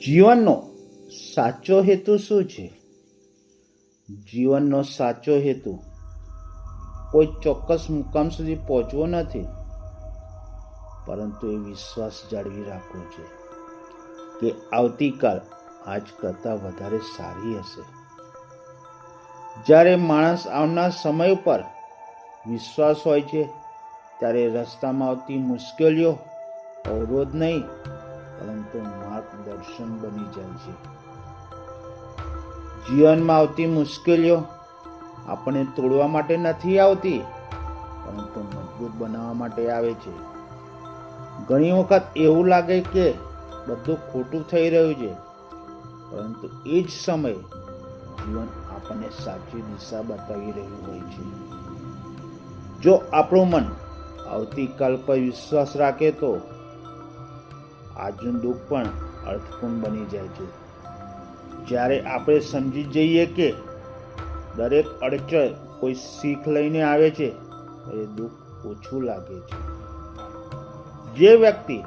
જીવનનો સાચો હેતુ શું છે? જીવનનો સાચો હેતુ કોઈ ચોક્કસ મુકામ સુધી પહોંચવો નથી, પરંતુ એ વિશ્વાસ જાળવી રાખવો છે કે આવતીકાલ આજ કરતાં વધારે સારી હશે. જ્યારે માણસ આવનાર સમય ઉપર વિશ્વાસ હોય છે, ત્યારે રસ્તામાં આવતી મુશ્કેલીઓ અવરોધ નહીં, પરંતુ માર્ગદર્શન બની જાય છે. જીવનમાં આવતી મુશ્કેલીઓ આપણને તોડવા માટે નથી આવતી, પરંતુ મજબૂત બનાવવા માટે આવે છે. ઘણી વખત એવું લાગે કે બધું ખોટું થઈ રહ્યું છે, પરંતુ એ જ સમયે જીવન આપણને સાચી દિશા બતાવી રહ્યું હોય છે. જો આપણું મન આવતીકાલ પર વિશ્વાસ રાખે તો આજનું દુઃખ પણ અર્થપૂર્ણ બની જાય છે. જ્યારે આપણે સમજી જઈએ કે દરેક અડચણ કોઈ શીખ લઈને આવે છે, એ દુઃખ ઓછું લાગે છે. જે વ્યક્તિ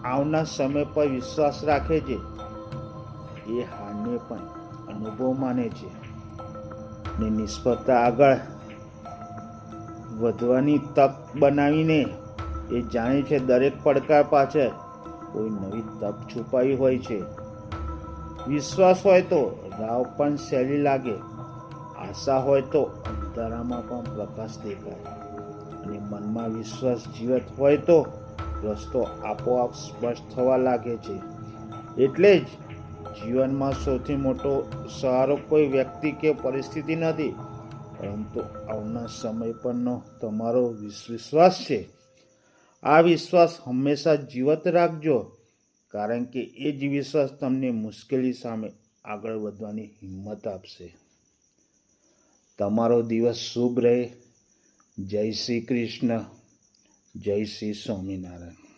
આવનાર સમય પર વિશ્વાસ રાખે છે, એ હારને પણ અનુભવ માને છે ને નિષ્ફળતા આગળ વધવાની તક બનાવીને એ જાણે છે દરેક પડકાર પાછળ કોઈ નવી તક છુપાઈ હોય છે. વિશ્વાસ હોય તો રાહ પણ સહેલી લાગે, આશા હોય તો અંધારામાં પણ પ્રકાશ દેખાય, અને મનમાં વિશ્વાસ જીવત હોય તો રસ્તો આપોઆપ સ્પષ્ટ થવા લાગે છે. એટલે જ જીવનમાં સૌથી મોટો સહારો કોઈ વ્યક્તિ કે પરિસ્થિતિ નથી, પરંતુ આવનાર સમય પરનો તમારો વિશ્વાસ છે. આ વિશ્વાસ હંમેશા જીવત રાખજો, કારણ કે એ જ વિશ્વાસ તમને મુશ્કેલી સામે આગળ વધવાની હિંમત આપશે. તમારો દિવસ શુભ રહે. જય શ્રી કૃષ્ણ. જય શ્રી સ્વામિનારાયણ.